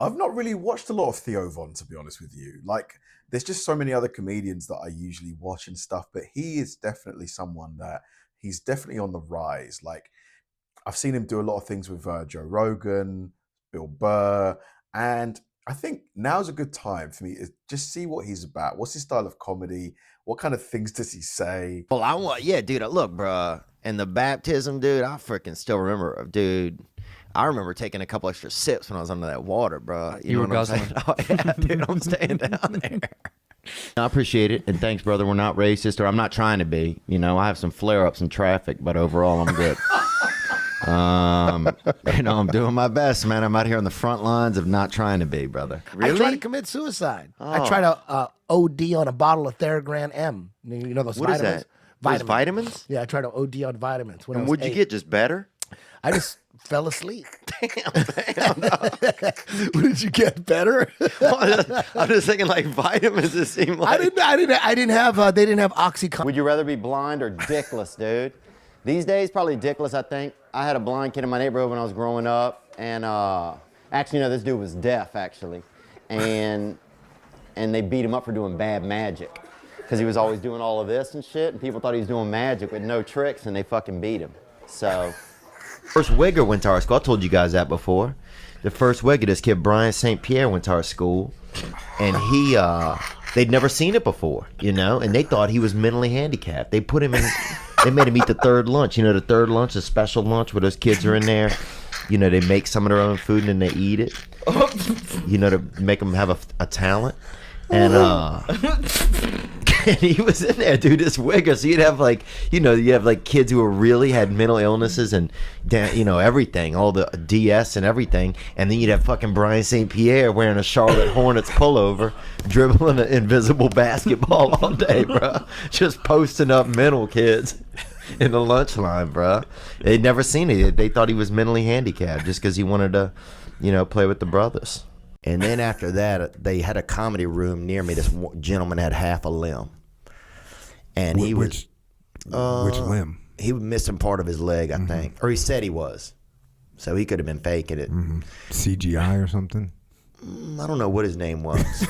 I've not really watched a lot of Theo Von, to be honest with you. Like, there's just so many other comedians that I usually watch and stuff, but he is definitely someone that he's definitely on the rise. Like, I've seen him do a lot of things with Joe Rogan, Bill Burr, and I think now's a good time for me to just see what he's about. What's his style of comedy? What kind of things does he say? Well, dude, look, bro, and the baptism, dude, I freaking still remember, dude. I remember taking a couple extra sips when I was under that water, bro. You were guzzling. Oh, yeah, dude, I'm staying down there. I appreciate it, and thanks, brother. We're not racist, or I'm not trying to be. You know, I have some flare-ups in traffic, but overall, I'm good. I'm doing my best, man. I'm out here on the front lines of not trying to be, brother. Really? I tried to commit suicide. I tried to OD on a bottle of Theragram M. You know those what vitamins? Is that? Those vitamins? Yeah, I tried to OD on vitamins. And what'd you get? Just better? I just fell asleep. Damn. No. What did you get? Better? Well, I'm just thinking like vitamins. It seemed like I didn't have. They didn't have OxyContin. Would you rather be blind or dickless, dude? These days, probably dickless. I think I had a blind kid in my neighborhood when I was growing up, and actually, this dude was deaf actually, and they beat him up for doing bad magic because he was always doing all of this and shit, and people thought he was doing magic with no tricks, and they fucking beat him. So. First Wigger went to our school. I told you guys that before. The first Wigger, this kid Brian St. Pierre, went to our school, and they'd never seen it before, you know, and they thought he was mentally handicapped. They put him in, they made him eat the third lunch. You know, the third lunch, a special lunch where those kids are in there. You know, they make some of their own food and then they eat it. You know, to make them have a talent. And and he was in there, dude, this Wigger. So you'd have like, you have like kids who really had mental illnesses and, everything, all the DS and everything. And then you'd have fucking Brian St. Pierre wearing a Charlotte Hornets pullover, dribbling an invisible basketball all day, bro. Just posting up mental kids in the lunch line, bro. They'd never seen it. They thought he was mentally handicapped just because he wanted to, play with the brothers. And then after that, they had a comedy room near me. This gentleman had half a limb. And which limb? He was missing part of his leg, I think. Or he said he was. So he could have been faking it. CGI or something? I don't know what his name was.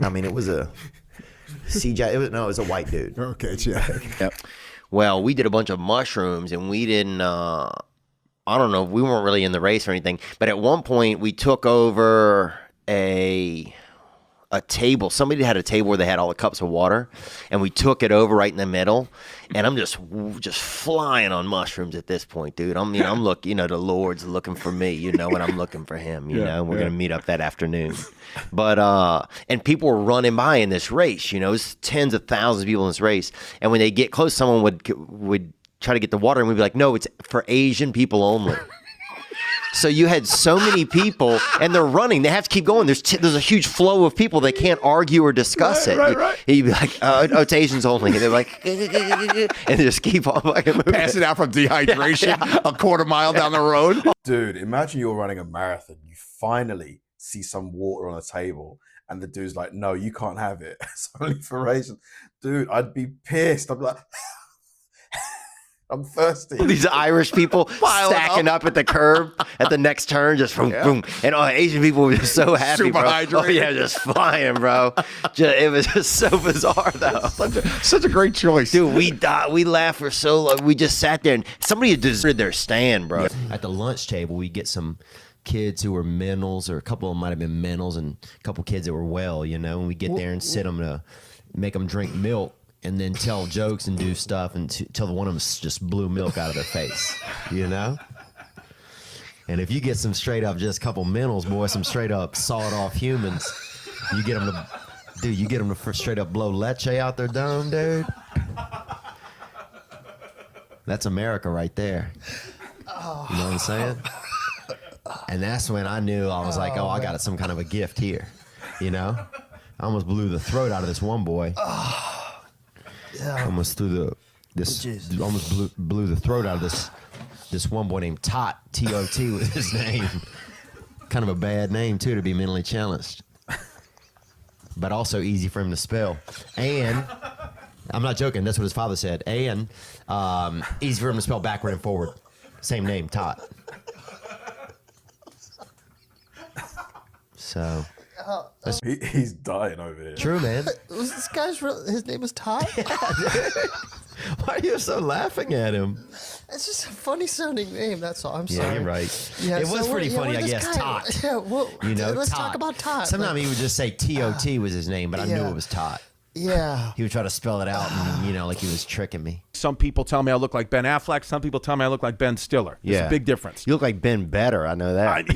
I mean, it was a CGI. It was a white dude. Okay, check. Yep. Well, we did a bunch of mushrooms, and we didn't... I don't know, we weren't really in the race or anything, but at one point we took over a table. Somebody had a table where they had all the cups of water, and we took it over right in the middle, and I'm just flying on mushrooms at this point, dude. I'm looking, the Lord's looking for me, and I'm looking for him, we're going to meet up that afternoon. But, and people were running by in this race, it's tens of thousands of people in this race, and when they get close, someone would try to get the water, and we'd be like, no, it's for Asian people only. So you had so many people, and they're running. They have to keep going. There's a huge flow of people. They can't argue or discuss it. Right. You'd be like, oh, it's Asians only. And they're like, and they just keep on fucking moving. Passing out from dehydration a quarter mile down the road. Dude, imagine you're running a marathon. You finally see some water on a table, and the dude's like, no, you can't have it. It's only for Asians. Dude, I'd be pissed. I'd be like... I'm thirsty. These Irish people stacking up at the curb at the next turn, just boom, boom. And Asian people were just so happy, super bro. hydrated. Oh, yeah, just flying, bro. It was just so bizarre, though. Such a great choice. Dude, we laughed for so long. We just sat there, and somebody had deserted their stand, bro. At the lunch table, we get some kids who were mentals, or a couple of them might have been mentals, and a couple kids that were well, and we get there and sit them to make them drink milk. And then tell jokes and do stuff until one of them just blew milk out of their face, And if you get some straight up just couple mentals, boy, some straight up sawed off humans, you get them to straight up blow leche out their dome, dude. That's America right there. You know what I'm saying? And that's when I knew I was like, I got some kind of a gift here, I almost blew the throat out of this one boy. Yeah. Almost blew the throat out of this one boy named Tot. T-O-T was his name. Kind of a bad name too to be mentally challenged, but also easy for him to spell. And I'm not joking. That's what his father said. And easy for him to spell backward and forward. Same name, Tot. So He's dying over here. true, man. Was this guy's real? His name was Todd. Why are you so laughing at him? It's just a funny sounding name. That's all. I'm Yeah, sorry. you're right. Yeah, it was so pretty funny, where I this guess. guy- Tot. Yeah, well, You know, let's Tot. talk about Tot. Sometimes he would just say T.O.T. was his name, but I knew yeah. it was Tot. Yeah. He would try to spell it out, and, you know, like he was tricking me. Some people tell me I look like Ben Affleck. Some people tell me I look like Ben Stiller. There's a big difference. You look like Ben Better. I know that.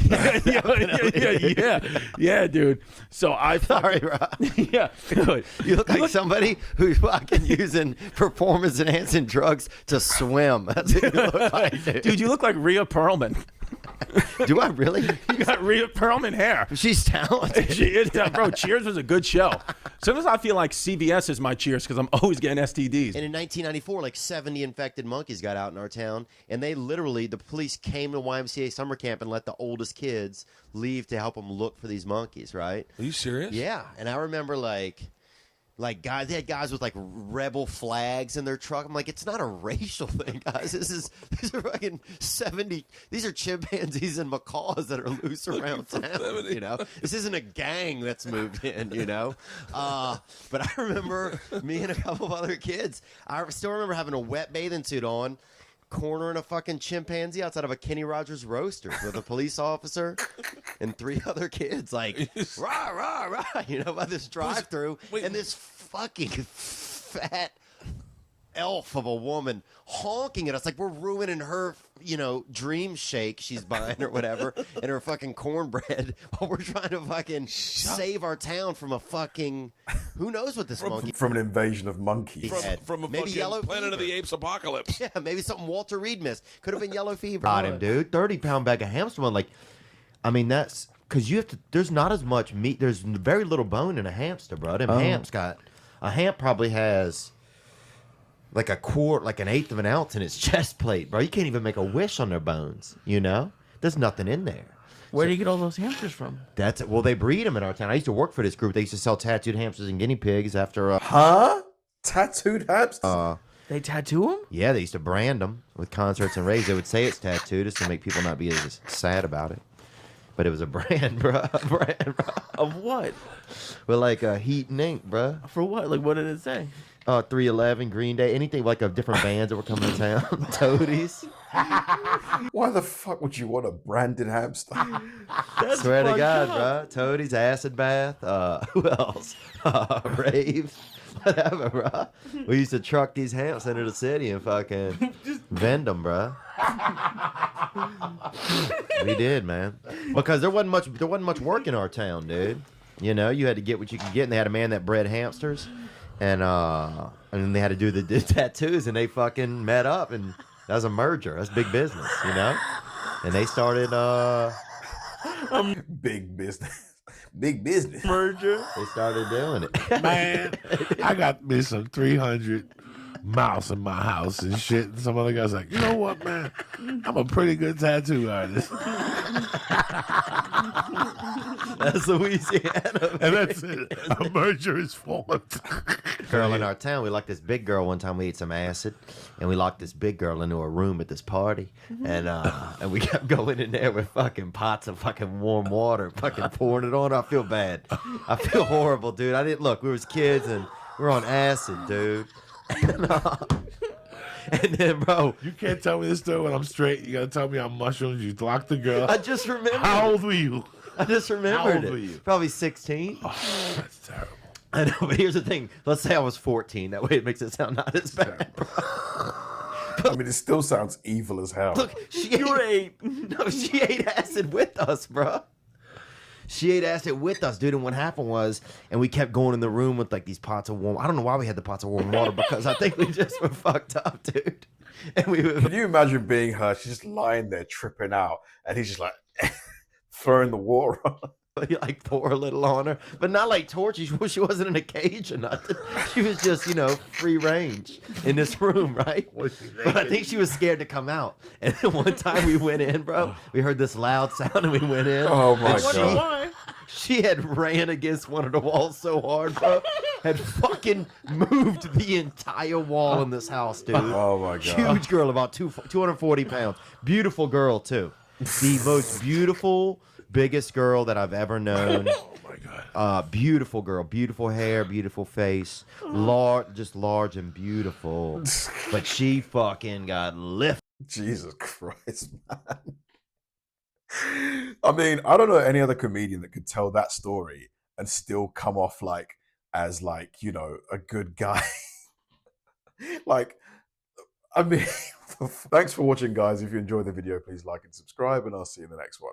Yeah, dude. So I Sorry, Rob. yeah, good. You look like somebody who's fucking using performance-enhancing drugs to swim. That's what you look like, Dude, you look like Rhea Perlman. Do I really? You got Rhea Perlman hair. She's talented. She is, bro. Cheers was a good show. Sometimes I feel like CVS is my Cheers because I'm always getting STDs. And in 1994, like 70 infected monkeys got out in our town, and they literally, the police came to YMCA summer camp and let the oldest kids leave to help them look for these monkeys, right? Are you serious? Yeah, and I remember like guys, they had guys with like rebel flags in their truck. I'm like, it's not a racial thing, guys. These are fucking 70. These are chimpanzees and macaws that are loose around town. You know, this isn't a gang that's moved in. You know, but I remember me and a couple of other kids. I still remember having a wet bathing suit on, cornering a fucking chimpanzee outside of a Kenny Rogers Roasters with a police officer and 3 other kids, like rah rah rah, you know, by this drive-through, and this fucking fat elf of a woman honking at us like we're ruining her, you know, dream shake she's buying or whatever, and her fucking cornbread while we're trying to fucking save our town from a fucking who knows what this monkey From an invasion of monkeys. From a maybe fucking yellow Planet of the fever. Apes apocalypse. Yeah, maybe something Walter Reed missed. Could have been yellow fever. Got him, dude. 30-pound bag of hamster bone. Like, I mean, that's because you have to. There's not as much meat. There's very little bone in a hamster, bro. Them hamps got a hamp probably has like a quart, like an eighth of an ounce in its chest plate, bro. You can't even make a wish on their bones. You know, there's nothing in there. Where do you get all those hamsters from? That's well, they breed them in our town. I used to work for this group. They used to sell tattooed hamsters and guinea pigs after. Huh? Tattooed hamsters? They tattoo them? Yeah, they used to brand them with concerts and raves. They would say it's tattooed just to make people not be as sad about it. But it was a brand, bro. Of what? With like heat and ink, bro. For what? Like, what did it say? 311, Green Day, anything like of different bands that were coming to town. Toadies. Why the fuck would you want a branded hamster? That's Swear to fucked God, up. bro. Toadies, Acid Bath. Who else? Rave. Whatever, bro. We used to truck these hamps into the city and fucking vend them, bro. We did, man. Because there wasn't much work in our town, dude. You know, you had to get what you could get, and they had a man that bred hamsters, and then they had to do the tattoos, and they fucking met up, and that was a merger. That's big business, you know. And they started Big business. Big business. Merger. they started doing it. Man, I got me some 300 mouse in my house and shit. And some other guy's like, you know what, man? I'm a pretty good tattoo artist. That's Louisiana. And that's it. A merger is formed. Girl in our town, we locked this big girl one time. We ate some acid, and we locked this big girl into a room at this party, and we kept going in there with fucking pots of fucking warm water, fucking pouring it on her. I feel bad. I feel horrible, dude. I didn't look. We was kids, and we were on acid, dude. And then, bro, You can't tell me this story when I'm straight. You gotta tell me on mushrooms. You locked the girl. I just remembered. How old were you? I just remembered How old it. were you? Probably 16. Oh, that's terrible. I know, but here's the thing. Let's say I was 14. That way it makes it sound not as bad, bro. I mean, it still sounds evil as hell. Look, she ate. No, she ate acid with us, bro. She ate acid with us, dude. And what happened was, and we kept going in the room with like these pots of warm. I don't know why we had the pots of warm water because I think we just were fucked up, dude. And we Can you imagine being her? She's just lying there tripping out, and he's just like throwing the water on her. like pour a little on her, but not like torture. She wasn't in a cage or nothing. She was just, you know, free range in this room, right? But I think she was scared to come out. And then one time we went in, bro. We heard this loud sound and we went in. Oh my I wonder god! why. She had ran against one of the walls so hard, bro. Had fucking moved the entire wall in this house, dude. Oh my god! Huge girl, about 240 pounds. Beautiful girl, too. The most beautiful biggest girl that I've ever known. Oh my God. Beautiful girl, beautiful hair, beautiful face, large and beautiful. But she fucking got lifted. Jesus Christ, man. I mean, I don't know any other comedian that could tell that story and still come off like as like, you know, a good guy. Like, I mean, thanks for watching, guys. If you enjoyed the video, please like and subscribe, and I'll see you in the next one.